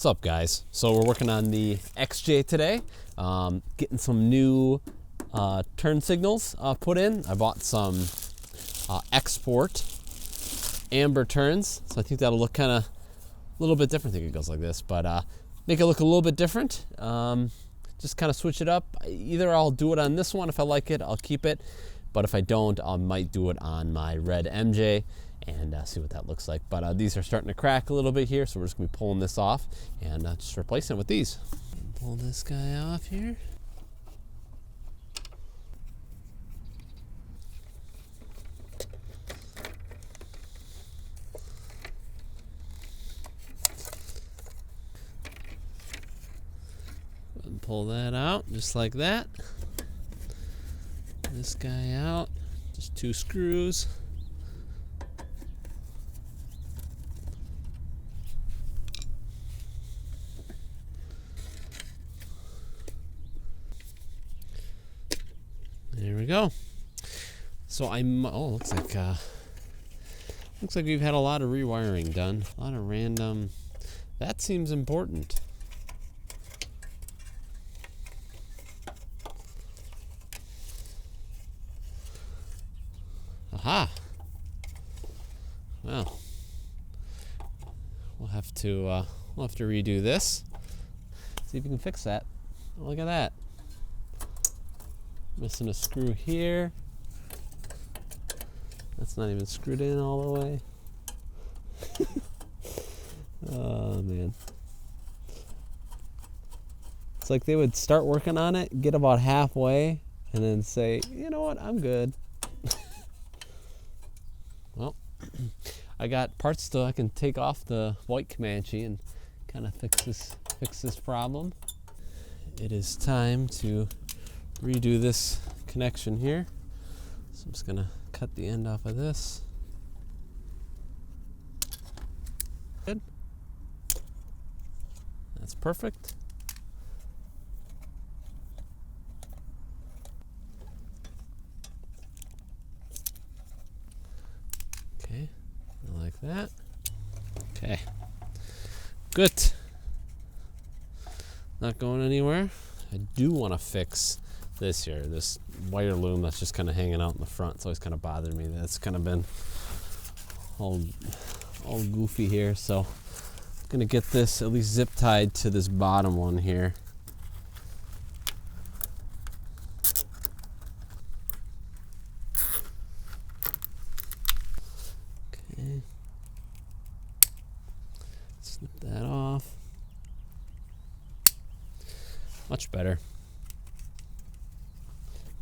What's up, guys? So we're working on the XJ today, getting some new turn signals put in. I bought some export amber turns, so I think that'll look kind of a little bit different. I think it goes like this, but make it look a little bit different. Just kind of switch it up. Either I'll do it on this one. If I like it, I'll keep it, but if I don't, I might do it on my red MJ and see what that looks like. But these are starting to crack a little bit here, so we're just gonna be pulling this off and just replacing it with these. Pull this guy off here. And pull that out just like that. This guy out, just 2 screws. There we go. So looks like we've had a lot of rewiring done. A lot of random. That seems important. Aha. Well, we'll have to redo this. See if we can fix that. Look at that. Missing a screw here. That's not even screwed in all the way. Oh man. It's like they would start working on it, get about halfway, and then say, you know what, I'm good. Well, I got parts so I can take off the white Comanche and kind of fix this problem. It is time to redo this connection here. So I'm just gonna cut the end off of this. Good. That's perfect. Okay, like that. Okay, good. Not going anywhere. I do want to fix this here, this wire loom that's just kind of hanging out in the front. It's always kind of bothered me. That's kind of been all goofy here. So I'm gonna get this at least zip tied to this bottom one here. Okay. Snip that off. Much better.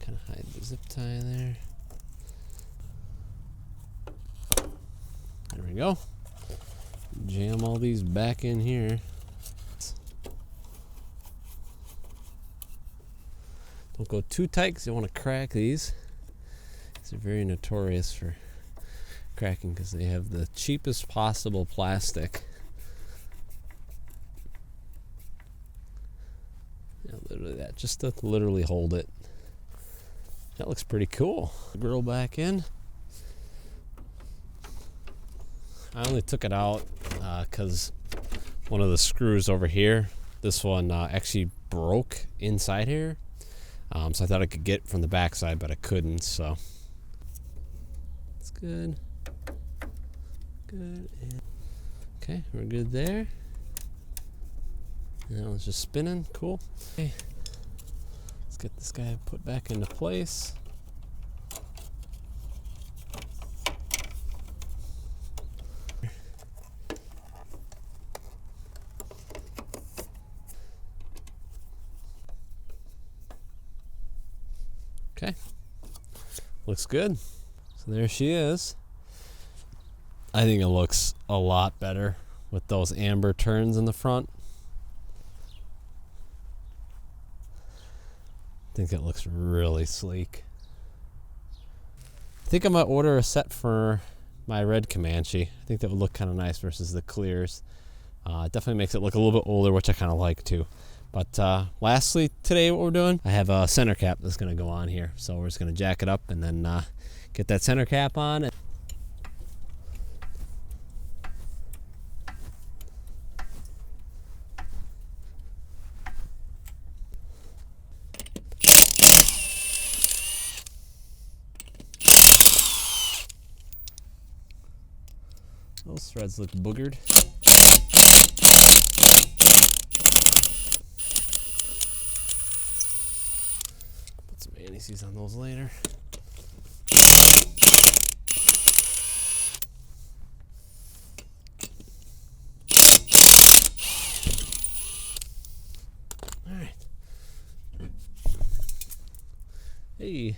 Kind of hide the zip tie there. There we go. Jam all these back in here. Don't go too tight because you want to crack these. These are very notorious for cracking because they have the cheapest possible plastic. Yeah, literally that, just to literally hold it. That looks pretty cool. Grill back in. I only took it out because one of the screws over here, this one actually broke inside here. So I thought I could get from the back side, but I couldn't, so. It's good. Good. Okay, we're good there. Now it's just spinning, cool. Okay. Let's get this guy put back into place. Okay, looks good. So there she is. I think it looks a lot better with those amber turns in the front. I think it looks really sleek. I think I might order a set for my red Comanche. I think that would look kind of nice versus the clears. It definitely makes it look a little bit older, which I kind of like too. But lastly, today what we're doing, I have a center cap that's going to go on here. So we're just going to jack it up and then get that center cap on. Those threads look boogered. Put some anti-seize on those later. All right. Hey.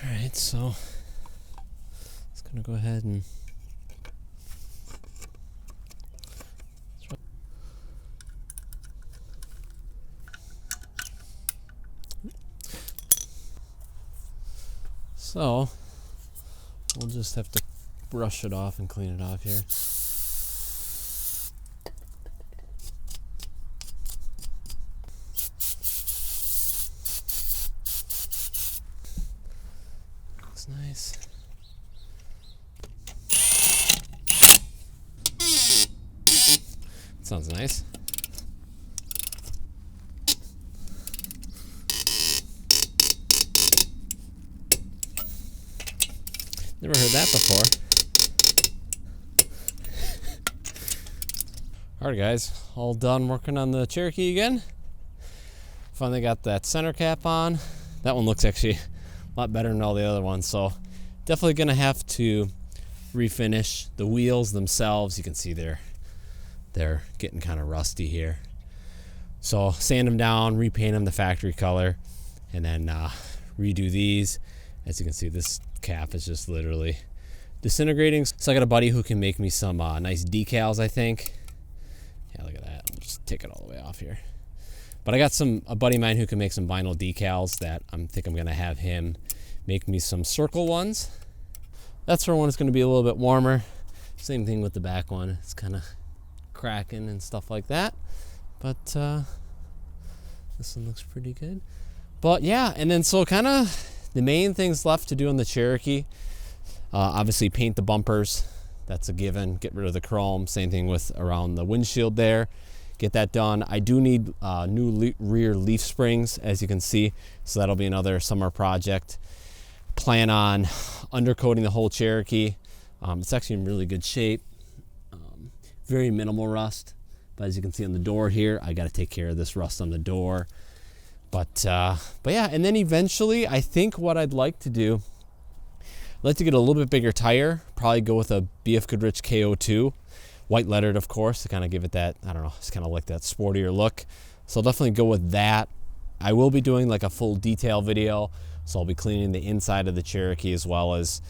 All right, so it's gonna go ahead and so we'll just have to brush it off and clean it off here. Looks nice. Sounds nice. Never heard that before. Alright guys, all done working on the Cherokee again. Finally got that center cap on. That one looks actually a lot better than all the other ones, so definitely gonna have to refinish the wheels themselves. You can see they're getting kind of rusty here. So sand them down, repaint them the factory color, and then redo these. As you can see, this cap is just literally disintegrating. So I got a buddy who can make me some nice decals, I think. Yeah, look at that. I'll just take it all the way off here. But I got a buddy of mine who can make some vinyl decals that I think I'm gonna have him make me some circle ones. That front one is gonna be a little bit warmer. Same thing with the back one. It's kind of cracking and stuff like that. But this one looks pretty good. But yeah, and then so kind of the main things left to do on the Cherokee, obviously paint the bumpers. That's a given. Get rid of the chrome. Same thing with around the windshield there. Get that done. I do need new rear leaf springs, as you can see. So that'll be another summer project. Plan on undercoating the whole Cherokee. It's actually in really good shape. Very minimal rust. But as you can see on the door here, I got to take care of this rust on the door. But yeah, and then eventually I think what I'd like to do, I'd like to get a little bit bigger tire, probably go with a BF Goodrich KO2, white lettered of course, to kind of give it that, I don't know, it's kind of like that sportier look. So I'll definitely go with that. I will be doing like a full detail video, so I'll be cleaning the inside of the Cherokee as well as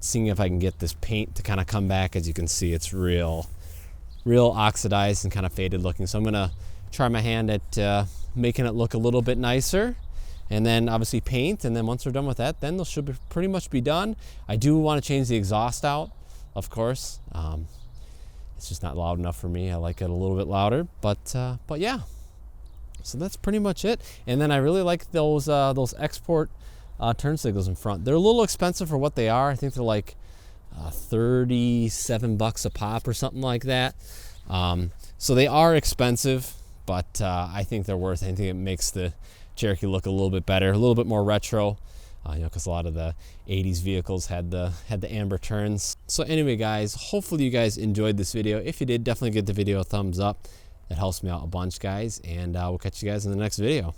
seeing if I can get this paint to kind of come back. As you can see, it's real oxidized and kind of faded looking. So I'm gonna try my hand at making it look a little bit nicer, and then obviously paint, and then once we're done with that, then they'll should pretty much be done. I do want to change the exhaust out, of course. It's just not loud enough for me. I like it a little bit louder, but yeah. So that's pretty much it. And then I really like those export turn signals in front. They're a little expensive for what they are. I think they're like 37 bucks a pop or something like that. So they are expensive, but I think they're worth it. I think it makes the Cherokee look a little bit better, a little bit more retro, because a lot of the 80s vehicles had the amber turns. So anyway, guys, hopefully you guys enjoyed this video. If you did, definitely give the video a thumbs up. That helps me out a bunch, guys, and we'll catch you guys in the next video.